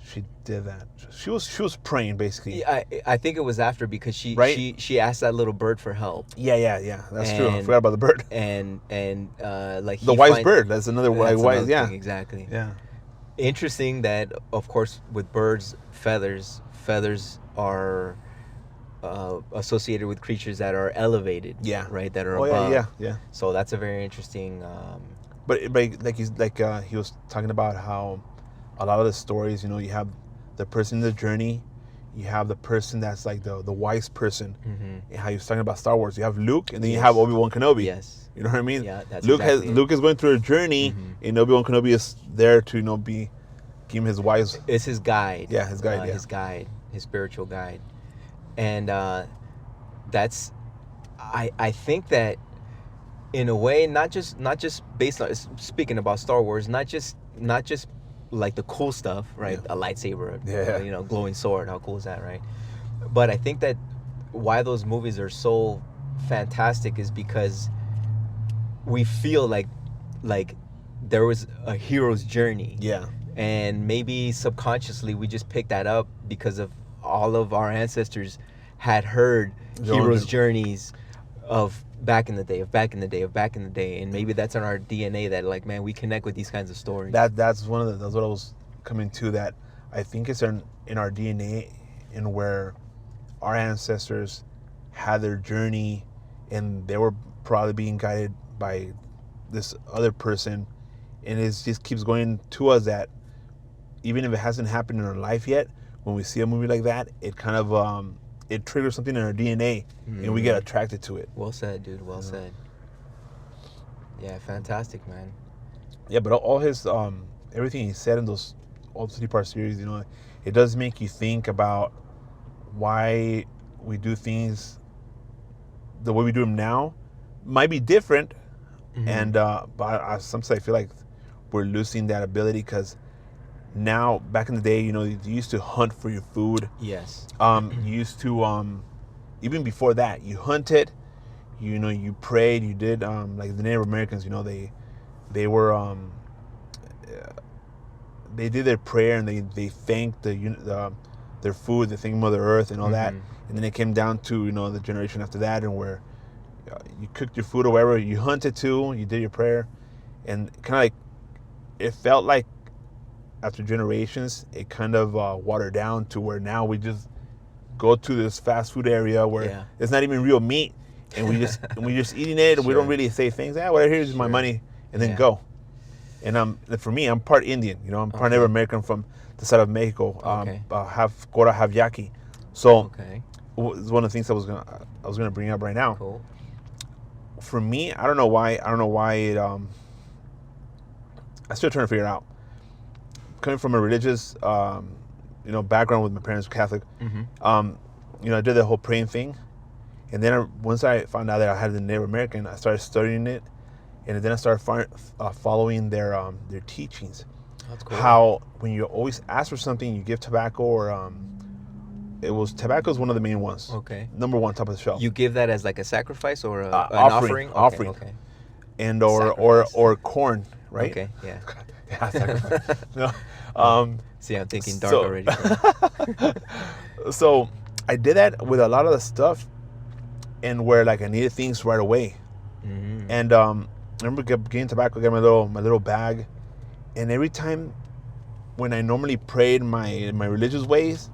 she did that? She was praying, basically. I think it was after, because she asked that little bird for help. Yeah. That's true. I forgot about the bird. And like the wise bird. That's another wise. Yeah. Exactly. Yeah. Interesting that, of course, with birds, feathers are associated with creatures that are elevated. Yeah. Right. That are above. Yeah. So that's a very interesting. But he was talking about how a lot of the stories, you know, you have the person in the journey, you have the person that's like the wise person. Mm-hmm. And how he was talking about Star Wars. You have Luke, and then you have Obi-Wan Kenobi. Yes. You know what I mean? Yeah, that's Luke is going through a journey, and Obi-Wan Kenobi is there to, you know, give him his wise. It's his guide. Yeah, his guide. His guide, his spiritual guide, and that's, I think that, in a way, not just based on, speaking about Star Wars, not just like the cool stuff, right? A lightsaber, you know, glowing sword. How cool is that, right? But I think that why those movies are so fantastic is because we feel like there was a hero's journey. Yeah. and maybe subconsciously we just picked that up because of all of our ancestors had heard heroes' journeys of back in the day, and maybe that's in our DNA that like, man, we connect with these kinds of stories. That's that's what I was coming to. That I think it's in our DNA, in where our ancestors had their journey, and they were probably being guided by this other person, and it just keeps going to us that even if it hasn't happened in our life yet, when we see a movie like that, it kind of it triggers something in our DNA, and we get attracted to it. Well said, dude. Well said. Yeah, fantastic, man. Yeah, but all his everything he said in those all 3-part series, it does make you think about why we do things the way we do them now. Might be different, and but sometimes I feel like we're losing that ability, because now, back in the day, you used to hunt for your food. Yes. You used to even before that, you hunted. You prayed. You did like the Native Americans. They were they did their prayer, and they thanked their food, they thanked Mother Earth and all that. And then it came down to the generation after that, and where you cooked your food or whatever, you hunted too, you did your prayer, and kind of like it felt like after generations it kind of watered down to where now we just go to this fast food area where it's not even real meat, and we just eating it, and we don't really say things. Whatever, here's my money, and then go. And for me, I'm part Indian. I'm part Native American from the side of Mexico. Half Cora, half Yaqui. So it's one of the things I was gonna bring up right now. Cool. For me, I don't know why it. I'm still trying to figure it out. Coming from a religious, background with my parents were Catholic. I did the whole praying thing, and then once I found out that I had the Native American, I started studying it, and then I started following their teachings. That's cool. How when you always ask for something, you give tobacco, or tobacco is one of the main ones. Okay. Number one, top of the shelf. You give that as like a sacrifice or an offering? Offering. Okay. And or corn, right? Okay. Yeah. Yeah, sacrifice. No. See, I'm thinking dark already. So I did that with a lot of the stuff, and where like I needed things right away. And I remember getting tobacco, getting my little bag, and every time when I normally prayed my religious ways,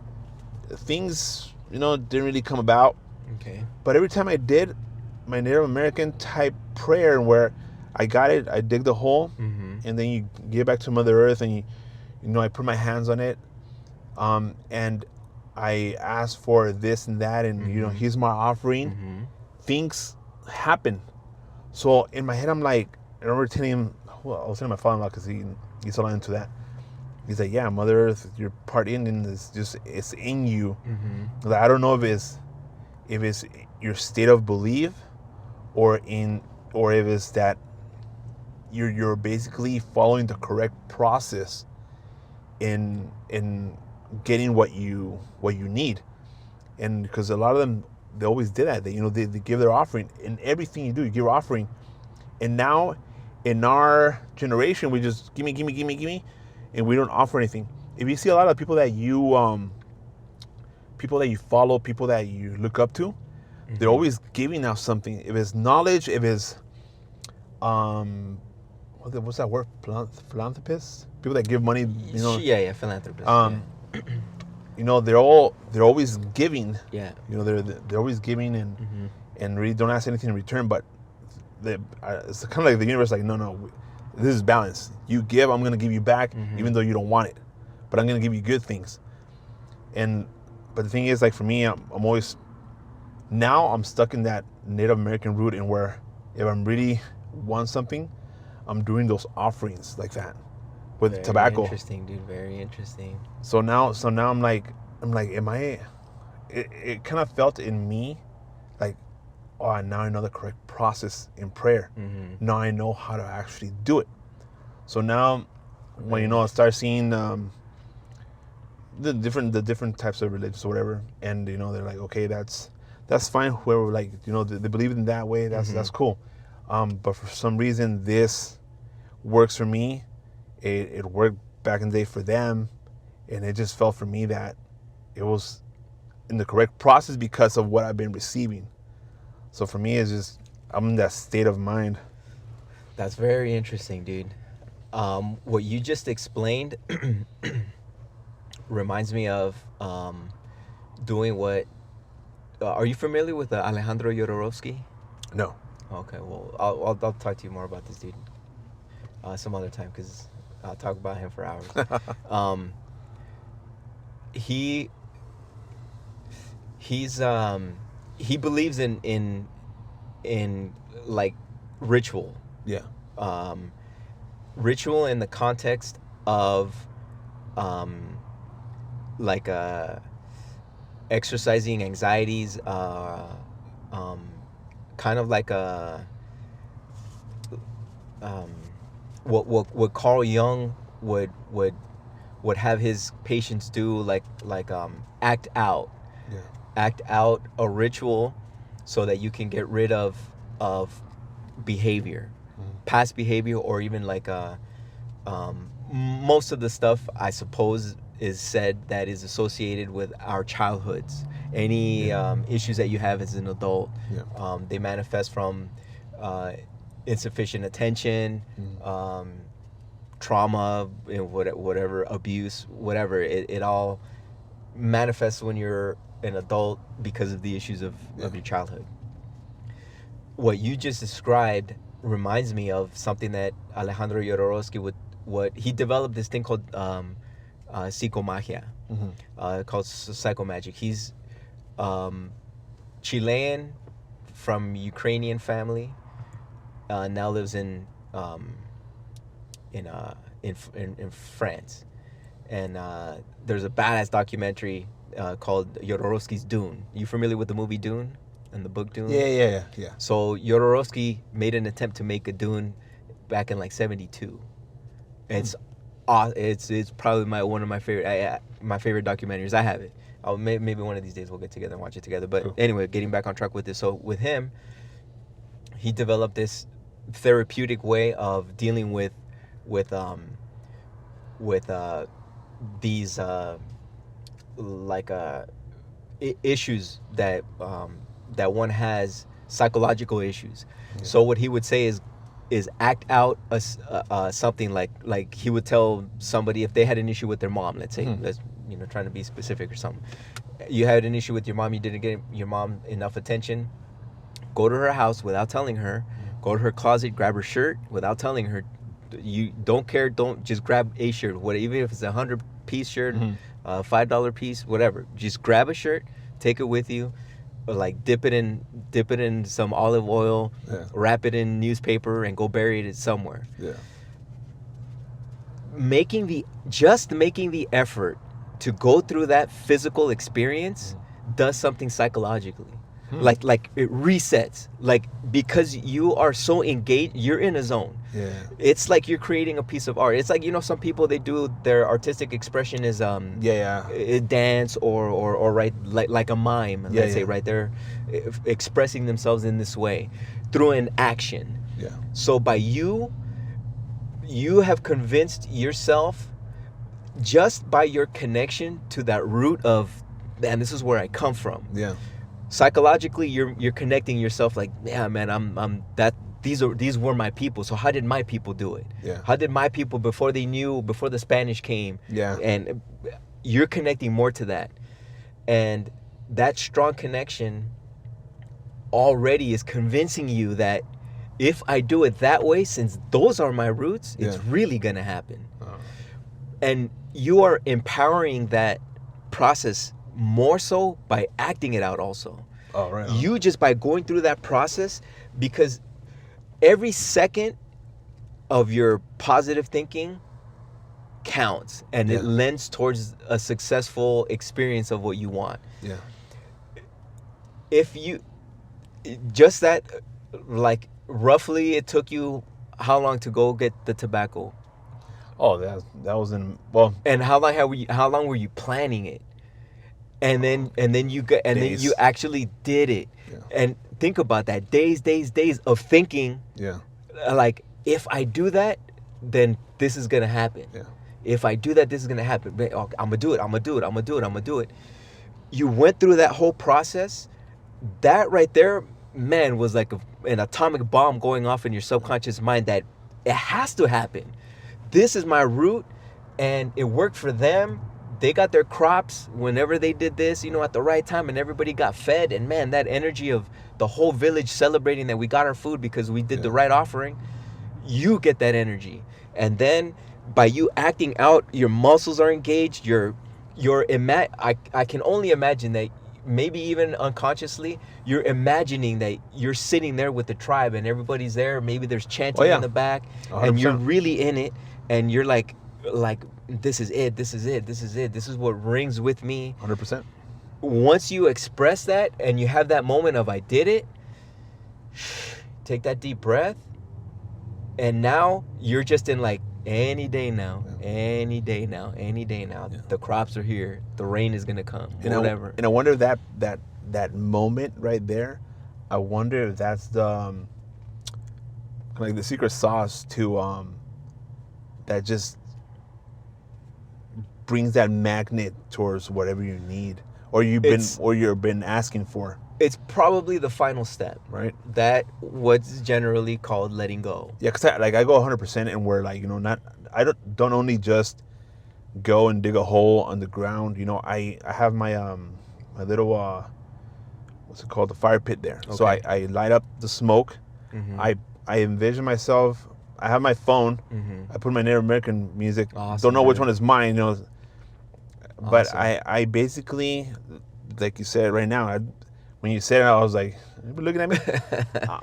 things didn't really come about. Okay. But every time I did my Native American type prayer, where I got it, I dig the hole, and then you give it back to Mother Earth, and I put my hands on it, and I ask for this and that, and here's my offering. Things happen. So in my head, I'm like, I remember telling him, I was telling my father-in-law, because he's all into that. He's like, yeah, Mother Earth, you're part Indian. It's in you. Like, I don't know if it's your state of belief, or if it's that you're basically following the correct process in getting what you need. And because a lot of them, they always did that. They give their offering. In everything you do, you give offering. And now in our generation, we just give me, and we don't offer anything. If you see a lot of people that you follow, people that you look up to, they're always giving out something. If it's knowledge, if it's what's that word? Philanthropists? People that give money, Yeah, philanthropists. They're always giving. Yeah. They're always giving, and really don't ask anything in return. But it's kind of like the universe, like, no, this is balance. You give, I'm gonna give you back, even though you don't want it, but I'm gonna give you good things. But the thing is, like, for me, I'm always, now I'm stuck in that Native American root, and where if I'm really want something, I'm doing those offerings like that with tobacco. Very interesting, dude. Very interesting. So now I'm like, am I? It kind of felt in me, like, oh, now I know the correct process in prayer. Now I know how to actually do it. So now, when I start seeing the different types of religions or whatever, and they're like, okay, that's fine. Whoever, like, they believe in that way. That's cool. But for some reason, this works for me. It worked back in the day for them, and it just felt for me that it was in the correct process because of what I've been receiving. So for me, it's just I'm in that state of mind. That's very interesting, dude. What you just explained reminds me of doing what. Are you familiar with Alejandro Jodorowsky? No. Okay, well, I'll talk to you more about this dude some other time because I'll talk about him for hours. He he's he believes in like ritual. Yeah. Ritual in the context of like exercising anxieties, kind of like a what Carl Jung would have his patients do, like act out. Yeah. Act out a ritual so that you can get rid of behavior, past behavior, or even like most of the stuff I suppose is said that is associated with our childhoods. Any issues that you have as an adult, they manifest from insufficient attention, trauma, whatever, abuse, whatever. It all manifests when you're an adult because of the issues of your childhood. What you just described reminds me of something that Alejandro Jodorowsky what he developed this thing called psychomagia, called psychomagic. He's Chilean from Ukrainian family, now lives in France, and there's a badass documentary called Jodorowsky's Dune. You familiar with the movie Dune and the book Dune? Yeah. So Jodorowsky made an attempt to make a Dune back in like '72. It's probably one of my favorite documentaries. I have it. Maybe one of these days we'll get together and watch it together. But anyway, getting back on track with this. So with him, he developed this therapeutic way of dealing with these issues that one has, psychological issues. Yeah. So what he would say is act out something like he would tell somebody if they had an issue with their mom, let's say, let's trying to be specific or something. You had an issue with your mom, you didn't get your mom enough attention. Go to her house without telling her. Go to her closet, grab her shirt without telling her. You don't care, don't just grab a shirt, even if it's a 100-piece shirt, $5 piece, whatever. Just grab a shirt, take it with you, or like dip it in some olive oil, wrap it in newspaper, and go bury it somewhere. Yeah. Making the effort to go through that physical experience does something psychologically. Like it resets, like, because you are so engaged, you're in a zone. Yeah. It's like you're creating a piece of art. It's like, some people, they do their artistic expression is dance or write like a mime, let's say, right? They're expressing themselves in this way through an action. Yeah. So by you have convinced yourself, just by your connection to that root of, man, this is where I come from. Yeah. Psychologically, you're connecting yourself, like, yeah, man, I'm that. These were my people. So how did my people do it? Yeah. How did my people, before the Spanish came? Yeah. And you're connecting more to that, and that strong connection already is convincing you that if I do it that way, since those are my roots, it's really gonna happen. And you are empowering that process more so by acting it out also. Oh, right. You just by going through that process, because every second of your positive thinking counts, and it lends towards a successful experience of what you want. Yeah. If you just that, like, roughly it took you how long to go get the tobacco? Oh, that was in, and how long were you planning it? And then you actually did it. Yeah. And think about that, days of thinking. Yeah. Like, if I do that, then this is gonna happen. Yeah. If I do that, this is gonna happen. I'm gonna do it. I'm gonna do it. I'm gonna do it. I'm gonna do it. You went through that whole process. That right there, man, was like an atomic bomb going off in your subconscious mind that it has to happen. This is my route, and it worked for them. They got their crops whenever they did this, at the right time, and everybody got fed. And man, that energy of the whole village celebrating that we got our food because we did the right offering, you get that energy. And then by you acting out, your muscles are engaged. I can only imagine that maybe even unconsciously, you're imagining that you're sitting there with the tribe and everybody's there. Maybe there's chanting in the back, 100%. And you're really in it, and you're like, this is it, this is it, this is it, this is what rings with me. 100%. Once you express that and you have that moment of I did it, take that deep breath, and now you're just in like any day now, any day now, any day now. Yeah. The crops are here. The rain is gonna come. And whatever. I wonder if that moment right there, I wonder if that's the like the secret sauce to that just brings that magnet towards whatever you need or you've been asking for. It's probably the final step, right? That what's generally called letting go. Yeah, because I go 100%, and we're like, I don't only just go and dig a hole on the ground. I have my my little what's it called, the fire pit there. Okay. So I light up the smoke. Mm-hmm. I envision myself. I have my phone. Mm-hmm. I put my Native American music. Awesome, don't know which one is mine, But awesome. I basically, like you said right now, when you said it, I was like, you looking at me?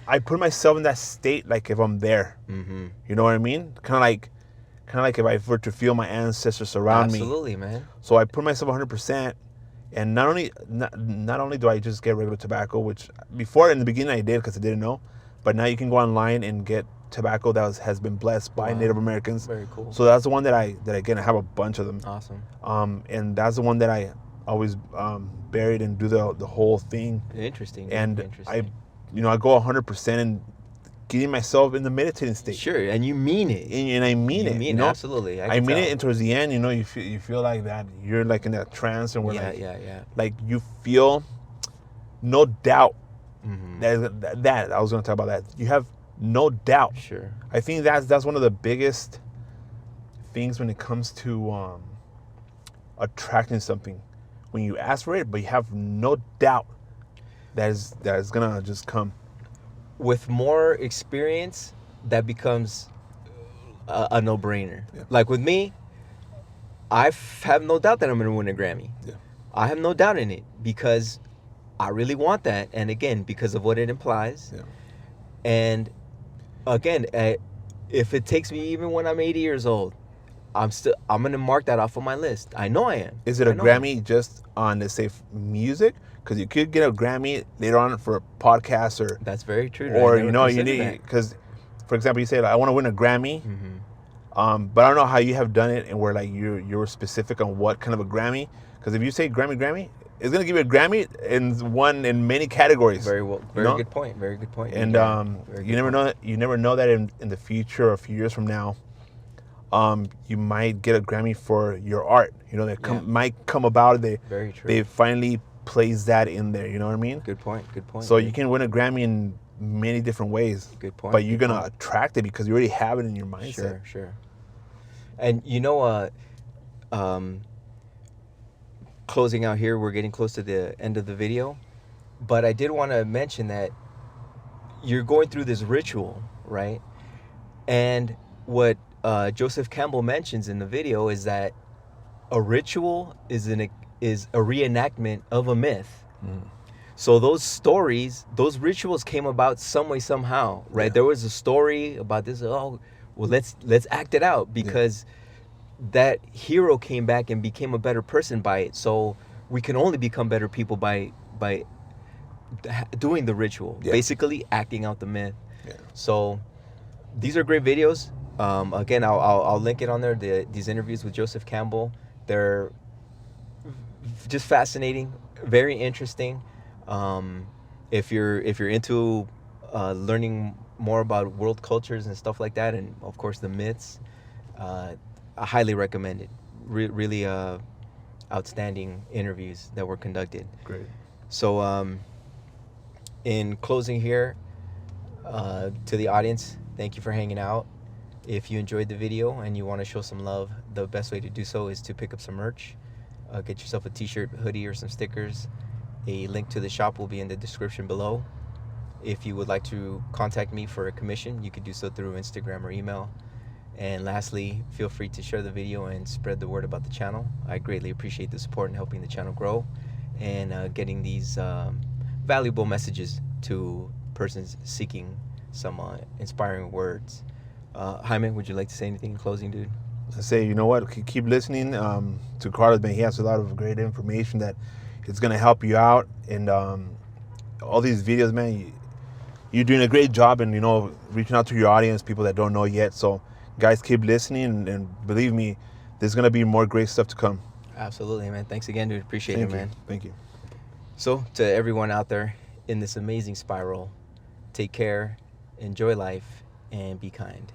I put myself in that state like if I'm there. Mm-hmm. You know what I mean? Kind of like if I were to feel my ancestors around me. Absolutely, man. So I put myself 100%. And not only do I just get regular tobacco, which before in the beginning I did because I didn't know, but now you can go online and get tobacco that has been blessed by Native Americans. Very cool. So that's the one that I get. I have a bunch of them. Awesome. And that's the one that I always buried and do the whole thing. Interesting. And I go 100% and getting myself in the meditating state. Sure, and you mean it. And I mean it. You mean absolutely. I mean it. And towards the end, you feel like that you're like in that trance, and we're like you feel no doubt. Mm-hmm. that I was going to talk about that. You have no doubt. Sure. I think that's one of the biggest things when it comes to attracting something. When you ask for it, but you have no doubt that is gonna just come. With more experience, that becomes a no-brainer. Yeah. Like with me, I have no doubt that I'm gonna win a Grammy. Yeah. I have no doubt in it because I really want that, and again, because of what it implies. Yeah. And again, if it takes me even when I'm 80 years old, I'm gonna mark that off on my list. I know I am. Is it a Grammy just on, let's say, music? Because you could get a Grammy later on for a podcast or. That's very true. Or you need, because, for example, you say like, I want to win a Grammy, but I don't know how you have done it and where like you're specific on what kind of a Grammy. Because if you say Grammy, it's gonna give you a Grammy in many categories. Very well. Very good point. Very good point. And you never know. You never know that in the future or a few years from now. You might get a Grammy for your art. Might come about. Very true. They finally place that in there. You know what I mean? Good point. So you can win a Grammy in many different ways. Good point. But you're gonna attract it because you already have it in your mindset. Sure. And closing out here, we're getting close to the end of the video, but I did want to mention that you're going through this ritual, right? And what Joseph Campbell mentions in the video is that a ritual is a reenactment of a myth. Mm. So those stories, those rituals came about some way, somehow, right? Yeah. There was a story about this. Oh, well, let's act it out because that hero came back and became a better person by it. So we can only become better people by doing the ritual, basically acting out the myth. Yeah. So these are great videos. Again, I'll link it on there. These interviews with Joseph Campbell, they're just fascinating, very interesting. If you're into learning more about world cultures and stuff like that, and of course the myths, I highly recommend it. Really outstanding interviews that were conducted. Great. So in closing here, to the audience, thank you for hanging out. If you enjoyed the video and you want to show some love, the best way to do so is to pick up some merch. Get yourself a t-shirt, hoodie, or some stickers. A link to the shop will be in the description below. If you would like to contact me for a commission, you could do so through Instagram or email. And lastly, feel free to share the video and spread the word about the channel. I greatly appreciate the support in helping the channel grow and getting these valuable messages to persons seeking some inspiring words. Jaime, would you like to say anything in closing, dude? I say, you know what? Keep listening to Carlos, man. He has a lot of great information that is going to help you out. And all these videos, man, you're doing a great job and, reaching out to your audience, people that don't know yet. So, guys, keep listening. And believe me, there's going to be more great stuff to come. Absolutely, man. Thanks again, dude. Appreciate it, man. Thank you. So, to everyone out there in this amazing spiral, take care, enjoy life, and be kind.